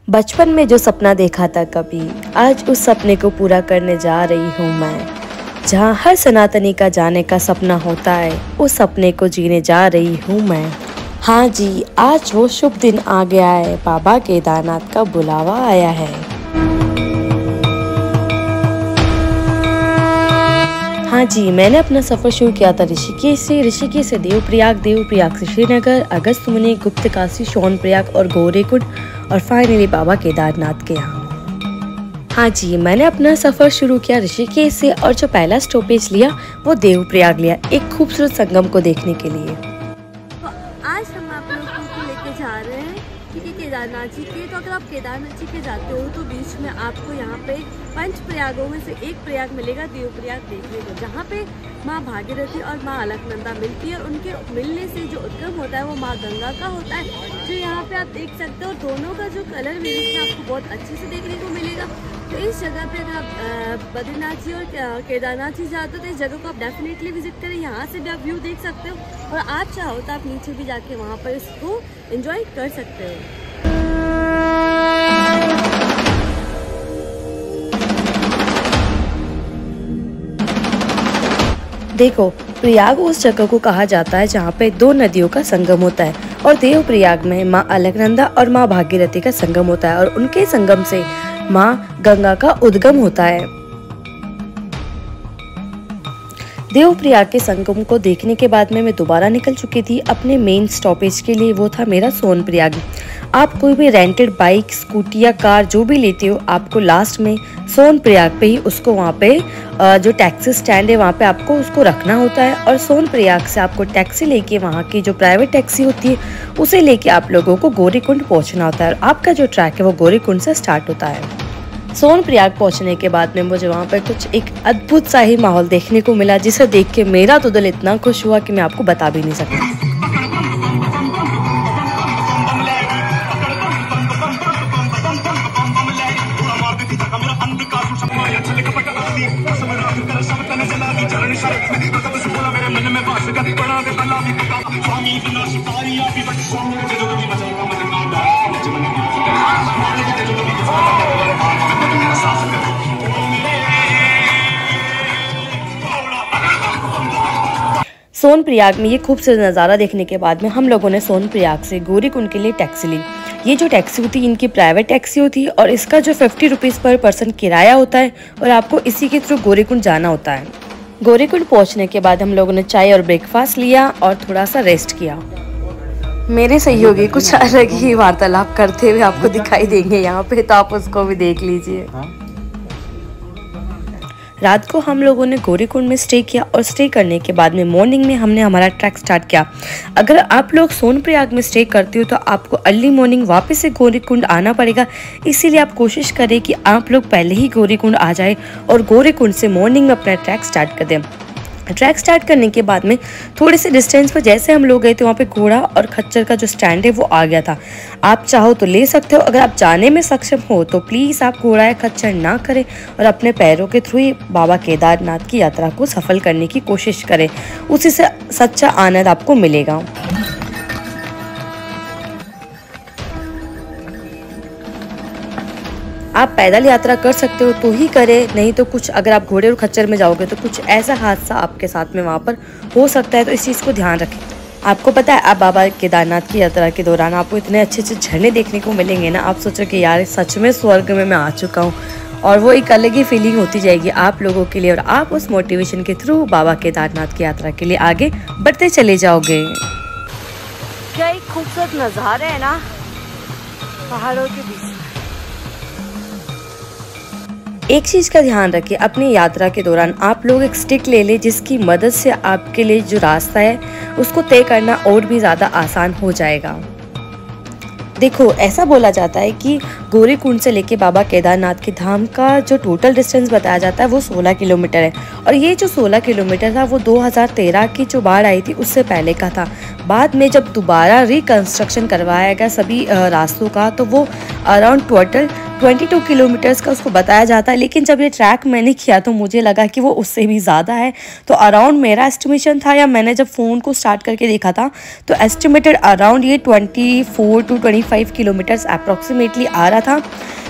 बचपन में जो सपना देखा था कभी, आज उस सपने को पूरा करने जा रही हूँ मैं। जहाँ हर सनातनी का जाने का सपना होता है, उस सपने को जीने जा रही हूँ मैं। हाँ जी, आज वो शुभ दिन आ गया है, बाबा केदारनाथ का बुलावा आया है। हाँ जी, मैंने अपना सफ़र शुरू किया था ऋषिकेश से देवप्रयाग से श्रीनगर, अगस्त्यमुनि, गुप्तकाशी, सोनप्रयाग और गौरीकुंड और फाइनली बाबा केदारनाथ के यहाँ। हाँ जी, मैंने अपना सफ़र शुरू किया ऋषिकेश से और जो पहला स्टॉपेज लिया वो देवप्रयाग लिया, एक खूबसूरत संगम को देखने के लिए। तो आज हम आप लोगों को लेके जा रहे हैं क्योंकि केदारनाथ जी के, तो अगर आप केदारनाथ जी के जाते हो तो बीच में आपको यहाँ पे 5 प्रयागों में से एक प्रयाग मिलेगा, देवप्रयाग देखने को, जहाँ पे माँ भागीरथी और माँ अलकनंदा मिलती है और उनके मिलने से जो उद्गम होता है वो माँ गंगा का होता है, जो यहाँ पे आप देख सकते हो। दोनों का जो कलर मिक्स आपको बहुत अच्छे से देखने को मिलेगा। तो इस जगह पे अगर आप बद्रीनाथ जी और केदारनाथ जी जाते हो तो इस जगह को आप डेफिनेटली विजिट करें। यहाँ से भी आप व्यू देख सकते हो और आप चाहो तो आप नीचे भी जाके वहाँ पर इसको एंजॉय कर सकते हो। देखो, प्रयाग उस जगह को कहा जाता है जहाँ पे 2 नदियों का संगम होता है और देवप्रयाग में माँ अलकनंदा और माँ भागीरथी का संगम होता है और उनके संगम से माँ गंगा का उद्गम होता है। देवप्रयाग के संगम को देखने के बाद में मैं दोबारा निकल चुकी थी अपने मेन स्टॉपेज के लिए, वो था मेरा सोनप्रयाग। आप कोई भी रेंटेड बाइक, स्कूटी या कार जो भी लेते हो, आपको लास्ट में सोनप्रयाग पे ही उसको वहाँ पे जो टैक्सी स्टैंड है वहाँ पे आपको उसको रखना होता है और सोनप्रयाग से आपको टैक्सी लेके वहाँ की जो प्राइवेट टैक्सी होती है उसे लेके आप लोगों को गौरीकुंड पहुँचना होता है और आपका जो ट्रैक है वो गौरीकुंड से स्टार्ट होता है। सोनप्रयाग पहुंचने के बाद में मुझे वहां पर कुछ एक अद्भुत सा ही माहौल देखने को मिला, जिसे देख के मेरा तो दिल इतना खुश हुआ कि मैं आपको बता भी नहीं सकती। सोनप्रयाग में ये खूबसूरत नज़ारा देखने के बाद में हम लोगों ने सोनप्रयाग से गौरीकुंड के लिए टैक्सी ली। ये जो टैक्सी होती है इनकी प्राइवेट टैक्सी होती है और इसका जो 50 रुपीज़ पर पर्सन किराया होता है और आपको इसी के थ्रू गौरीकुंड जाना होता है। गौरीकुंड पहुंचने के बाद हम लोगों ने चाय और ब्रेकफास्ट लिया और थोड़ा सा रेस्ट किया। मेरे सहयोगी कुछ अलग ही वार्तालाप करते हुए आपको दिखाई देंगे यहाँ पे, तो आप उसको भी देख लीजिए। रात को हम लोगों ने गौरीकुंड में स्टे किया और स्टे करने के बाद में मॉर्निंग में हमने हमारा ट्रैक स्टार्ट किया। अगर आप लोग सोनप्रयाग में स्टे करते हो तो आपको अर्ली मॉर्निंग वापस से गौरीकुंड आना पड़ेगा, इसीलिए आप कोशिश करें कि आप लोग पहले ही गौरीकुंड आ जाए और गौरीकुंड से मॉर्निंग में अपना ट्रैक स्टार्ट कर दें। ट्रैक स्टार्ट करने के बाद में थोड़े से डिस्टेंस पर जैसे हम लोग गए थे वहाँ पे घोड़ा और खच्चर का जो स्टैंड है वो आ गया था। आप चाहो तो ले सकते हो, अगर आप जाने में सक्षम हो तो प्लीज़ आप घोड़ा या खच्चर ना करें और अपने पैरों के थ्रू ही बाबा केदारनाथ की यात्रा को सफल करने की कोशिश करें, उसी से सच्चा आनंद आपको मिलेगा। आप पैदल यात्रा कर सकते हो तो ही करें, नहीं तो कुछ अगर आप घोड़े और खच्चर में जाओगे तो कुछ ऐसा हादसा आपके साथ में वहाँ पर हो सकता है, तो इस चीज़ को ध्यान रखें। आपको पता है, आप बाबा केदारनाथ की यात्रा के दौरान आपको इतने अच्छे अच्छे झरने देखने को मिलेंगे ना, आप सोचो कि यार सच में स्वर्ग में मैं आ चुका हूँ और वो एक अलग ही फीलिंग होती जाएगी आप लोगों के लिए और आप उस मोटिवेशन के थ्रू बाबा केदारनाथ की यात्रा के लिए आगे बढ़ते चले जाओगे। क्या एक खूबसूरत नज़ारा है ना पहाड़ों के बीच। एक चीज़ का ध्यान रखें, अपनी यात्रा के दौरान आप लोग एक स्टिक ले लें जिसकी मदद से आपके लिए जो रास्ता है उसको तय करना और भी ज़्यादा आसान हो जाएगा। देखो, ऐसा बोला जाता है कि गौरीकुंड से लेके बाबा केदारनाथ के धाम का जो टोटल डिस्टेंस बताया जाता है वो 16 किलोमीटर है और ये जो 16 किलोमीटर था वो 2013 की जो बाढ़ आई थी उससे पहले का था। बाद में जब दोबारा रिकंस्ट्रक्शन करवाया गया सभी रास्तों का तो वो अराउंड टोटल 22 किलोमीटर्स का उसको बताया जाता है, लेकिन जब ये ट्रैक मैंने किया तो मुझे लगा कि वो उससे भी ज़्यादा है। तो अराउंड मेरा एस्टिमेशन था, या मैंने जब फ़ोन को स्टार्ट करके देखा था तो एस्टिमेटेड अराउंड ये 24 to 25 किलोमीटर्स अप्रॉक्सीमेटली आ रहा था।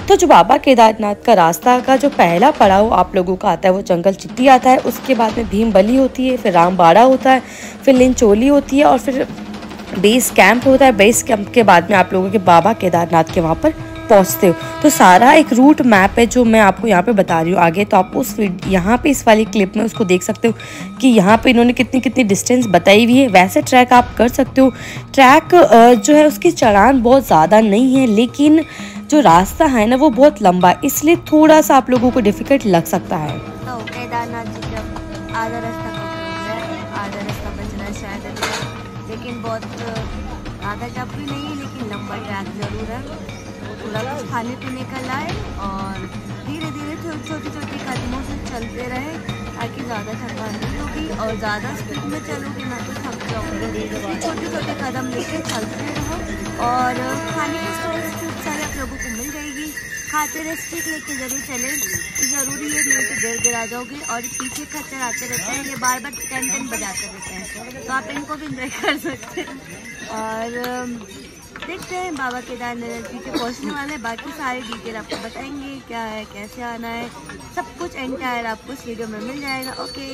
तो जो बाबा केदारनाथ का रास्ता का जो पहला पड़ाव आप लोगों का आता है वो जंगल चिट्टी आता है, उसके बाद में भीमबली होती है, फिर रामबाड़ा होता है, फिर लिंचोली होती है और फिर बेस कैंप होता है। बेस कैंप के बाद में आप लोगों के बाबा केदारनाथ के वहाँ पर पहुँचते हो। तो सारा एक रूट मैप है जो मैं आपको यहाँ पे बता रही हूँ आगे, तो आप उस यहाँ पे इस वाली क्लिप में उसको देख सकते हो कि यहाँ पे इन्होंने कितनी कितनी डिस्टेंस बताई हुई है। वैसे ट्रैक आप कर सकते हो। ट्रैक जो है उसकी चढ़ान बहुत ज़्यादा नहीं है, लेकिन जो रास्ता है ना वो बहुत लंबा, इसलिए थोड़ा सा आप लोगों को डिफिकल्ट लग सकता है। तो केदारनाथ जी जब आधा रास्ता आधा रास्ता बच रहा है शायद, लेकिन बहुत आधा टफ भी नहीं है, लेकिन लंबा ट्रैक जरूर है। वो थोड़ा कुछ खाने पीने का लाए और धीरे धीरे छोटी छोटी कदमों से चलते रहे ताकि ज़्यादा थकान नहीं होगी, और ज़्यादा स्पीड में चलोगे ना तो थक जाओगे। छोटे छोटे कदम लेके चलते रहो और खाने के स्टॉल्स खूब सारे आप लोगों को मिल जाएगी। खाते रहे, स्टिक लेके जरूर चले, ज़रूरी है नहीं तो गिरा जाओगे। और पीछे खच्चर आते रहते हैं, ये बार बार टन बजाते रहते हैं, तो आप इनको भी इंजॉय कर सकते हैं। और देखते हैं बाबा केदारनाथ जी के पहुँचने वाले, बाकी सारे डिटेल आपको बताएंगे क्या है, कैसे आना है, सब कुछ एंटायर आपको इस वीडियो में मिल जाएगा। ओके,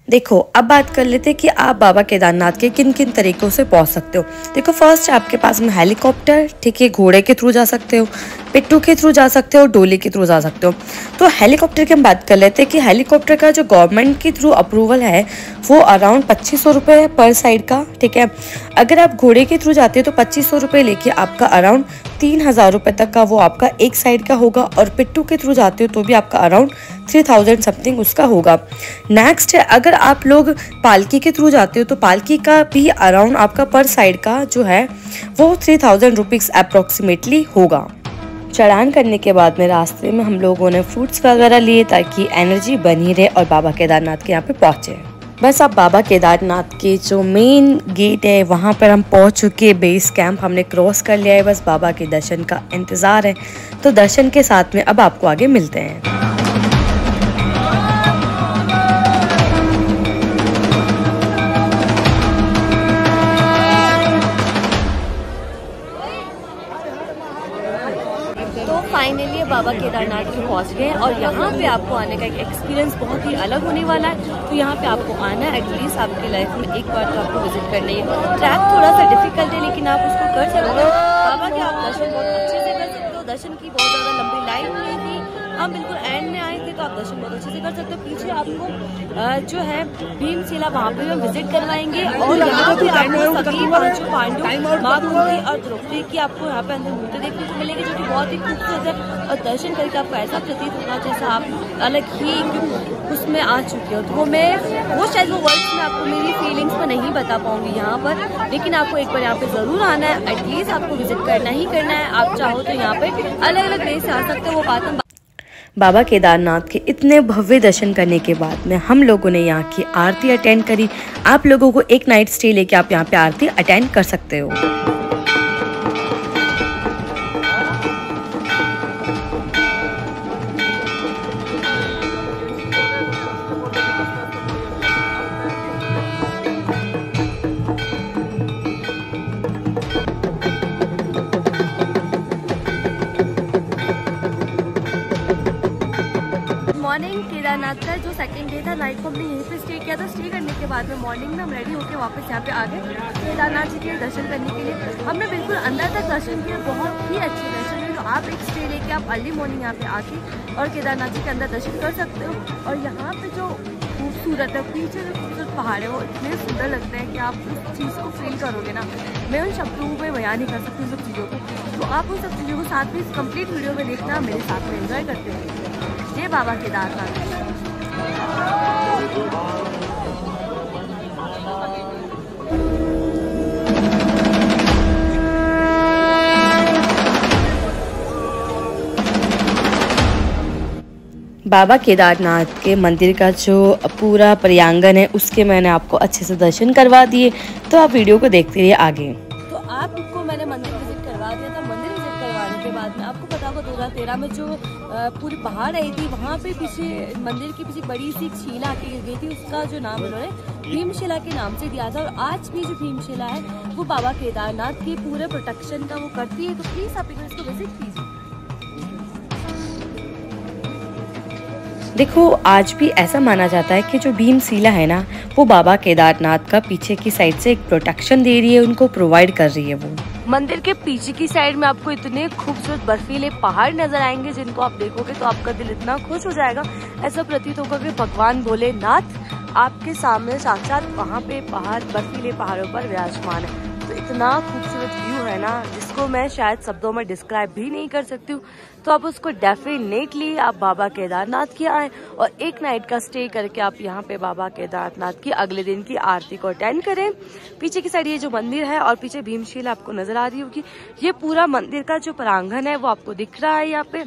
देखो अब बात कर लेते हैं कि आप बाबा केदारनाथ के किन किन तरीकों से पहुंच सकते हो। देखो फर्स्ट आपके पास में हेलीकॉप्टर, ठीक है, घोड़े के थ्रू जा सकते हो, पिट्ठू के थ्रू जा सकते हो, डोली के थ्रू जा सकते हो। तो हेलीकॉप्टर की हम बात कर लेते हैं कि हेलीकॉप्टर का जो गवर्नमेंट के थ्रू अप्रूवल है वो अराउंड 2500 रुपये पर साइड का, ठीक है। अगर आप घोड़े के थ्रू जाते हो तो 2500 रुपये लेके आपका अराउंड 3000 रुपये तक का वो आपका एक साइड का होगा, और पिट्ठू के थ्रू जाते हो तो भी आपका अराउंड 3000 समथिंग उसका होगा। नेक्स्ट है, अगर आप लोग पालकी के थ्रू जाते हो तो पालकी का भी अराउंड आपका पर साइड का जो है वो 3000 रुपीज़ अप्रॉक्सीमेटली होगा। चढ़ान करने के बाद में रास्ते में हम लोगों ने फ्रूट्स वगैरह लिए ताकि एनर्जी बनी रहे और बाबा केदारनाथ के यहाँ पे पहुँचे। बस अब बाबा केदारनाथ के जो मेन गेट है वहाँ पर हम पहुँच चुके। बेस कैंप हमने क्रॉस कर लिया है, बस बाबा के दर्शन का इंतज़ार है। तो दर्शन के साथ में अब आपको आगे मिलते हैं। फाइनली बाबा केदारनाथ में पहुंच गए और यहाँ पे आपको आने का एक एक्सपीरियंस बहुत ही अलग होने वाला है। तो यहाँ पे आपको आना है, एटलीस्ट आपकी लाइफ में एक बार तो आपको विजिट करना ही है। ट्रैक थोड़ा सा डिफिकल्ट है लेकिन आप उसको कर सकते हो। बाबा के आप दर्शन बहुत अच्छे से कर सकते हो। दर्शन की बहुत ज़्यादा लंबी लाइन नहीं थी, हम बिल्कुल एंड में आए थे, तो आप दर्शन बहुत अच्छे से कर सकते हो। पीछे आपको जो है भीमशिला वहाँ पे हम विजिट करवाएंगे और यहाँ पे आपको सभी पांचों पांडु, माँ कुंती और द्रौपदी की आपको यहाँ पे अंदर मूर्ति देखने को मिलेगी, जो कि बहुत ही खूबसूरत है। और दर्शन करके आपको ऐसा प्रतीत होगा जैसा आप अलग ही उसमें आ चुके हो। तो वो शायद वो वर्ड्स में आपको मेरी फीलिंग्स में नहीं बता पाऊंगी यहाँ पर, लेकिन आपको एक बार यहाँ पे ज़रूर आना है, एटलीस्ट आपको विजिट करना ही करना है। आप चाहो तो यहाँ पे अलग अलग वे से आ सकते हो। वो बात हम बाबा केदारनाथ के इतने भव्य दर्शन करने के बाद में हम लोगों ने यहाँ की आरती अटेंड करी। आप लोगों को एक नाइट स्टे लेके आप यहाँ पे आरती अटेंड कर सकते हो। मॉर्निंग केदारनाथ का जो सेकंड डे था, नाइट को हमने यहीं पे स्टे किया था। स्टे करने के बाद में मॉर्निंग में हम रेडी होकर वापस यहाँ पे आ गए केदारनाथ जी के दर्शन करने के लिए। हमने बिल्कुल अंदर तक दर्शन किया, बहुत ही अच्छे दर्शन हुए। तो आप एक स्टे लेके आप अर्ली मॉर्निंग यहाँ पे आके और केदारनाथ जी के अंदर दर्शन कर सकते हो। और यहाँ पे जो खूबसूरत है, पीछे जो खूबसूरत पहाड़ है वो इतने सुंदर लगते हैं कि आप उस चीज़ को फील करोगे ना, मैं उन शब्दों में बयान नहीं कर सकती उन सब चीज़ों को। तो आप उन सब चीज़ों को साथ में कंप्लीट वीडियो में देखना, मेरे साथ में एंजॉय करते हैं। जय बाबा केदारनाथ। बाबा केदारनाथ के मंदिर का जो पूरा प्रांगण है उसके मैंने आपको अच्छे से दर्शन करवा दिए, तो आप वीडियो को देखते रहिए आगे। तो आपको मैंने मंदिर विजिट करवा दिया था। मंदिर विजिट करवाने के बाद में आपको पता होगा 2013 में जो पूरी बाढ़ आई थी, वहाँ पे पीछे मंदिर के पीछे बड़ी सी एक शिला आके गिर गई थी, उसका जो नाम उन्होंने भीमशिला के नाम से दिया था। और आज भी जो भीमशिला है वो बाबा केदारनाथ के पूरे प्रोटेक्शन का वो करती है। तो प्लीज आप इसको विजिट कीजिए। देखो, आज भी ऐसा माना जाता है कि जो भीमशिला है ना, वो बाबा केदारनाथ का पीछे की साइड से एक प्रोटेक्शन दे रही है, उनको प्रोवाइड कर रही है। वो मंदिर के पीछे की साइड में आपको इतने खूबसूरत बर्फीले पहाड़ नजर आएंगे, जिनको आप देखोगे तो आपका दिल इतना खुश हो जाएगा। ऐसा प्रतीत होगा कि भगवान भोलेनाथ आपके सामने साक्षात वहाँ पे पहाड़, बर्फीले पहाड़ों पर विराजमान है। तो इतना खूबसूरत व्यू है ना, जिसको मैं शायद शब्दों में डिस्क्राइब भी नहीं कर सकती हूँ। तो आप उसको डेफिनेटली आप बाबा केदारनाथ के आए और एक नाइट का स्टे करके आप यहाँ पे बाबा केदारनाथ की अगले दिन की आरती को अटेंड करें। पीछे की साइड ये जो मंदिर है और पीछे भीमशिला आपको नजर आ रही होगी। ये पूरा मंदिर का जो प्रांगण है वो आपको दिख रहा है। यहाँ पे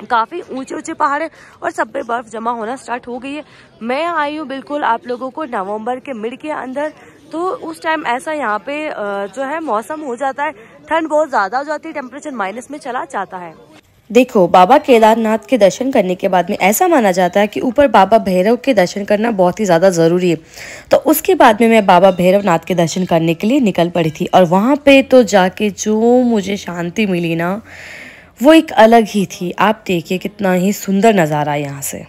काफी ऊंचे ऊंचे पहाड़ है और सब पे बर्फ जमा होना स्टार्ट हो गई है। मैं आई हूँ बिल्कुल आप लोगों को नवंबर के मिड के अंदर, तो उस टाइम ऐसा यहाँ पे जो है मौसम हो जाता है, ठंड बहुत ज्यादा हो जाती है, टेम्परेचर माइनस में चला जाता है। देखो, बाबा केदारनाथ के दर्शन करने के बाद में ऐसा माना जाता है कि ऊपर बाबा भैरव के दर्शन करना बहुत ही ज़्यादा ज़रूरी है। तो उसके बाद में मैं बाबा भैरवनाथ के दर्शन करने के लिए निकल पड़ी थी और वहाँ पे तो जाके जो मुझे शांति मिली ना, वो एक अलग ही थी। आप देखिए कितना ही सुंदर नज़ारा है यहाँ से।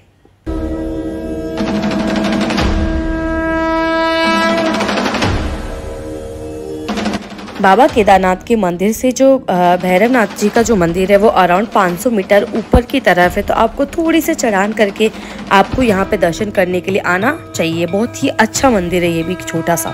बाबा केदारनाथ के मंदिर से जो भैरवनाथ जी का जो मंदिर है वो अराउंड 500 मीटर ऊपर की तरफ है। तो आपको थोड़ी सी चढ़ान करके आपको यहाँ पे दर्शन करने के लिए आना चाहिए। बहुत ही अच्छा मंदिर है ये भी, छोटा सा।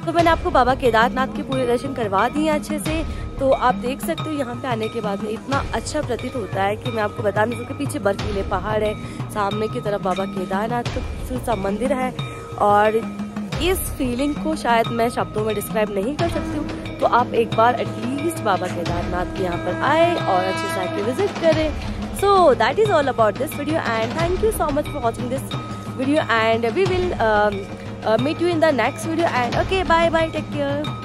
तो मैंने आपको बाबा केदारनाथ के पूरे दर्शन करवा दिए अच्छे से। तो आप देख सकते हो यहाँ पे आने के बाद में इतना अच्छा प्रतीत होता है कि मैं आपको बता नहीं सकती। पीछे बर्फीले पहाड़ है, सामने की तरफ बाबा केदारनाथ का खूबसूरत सा मंदिर है और इस फीलिंग को शायद मैं शब्दों में डिस्क्राइब नहीं कर सकती हूँ। तो आप एक बार एटलीस्ट बाबा केदारनाथ के यहाँ पर आए और अच्छे से आके विजिट करें। So that is all about this video and thank you so much for watching this video and we will meet you in the next video and okay, bye bye, take care.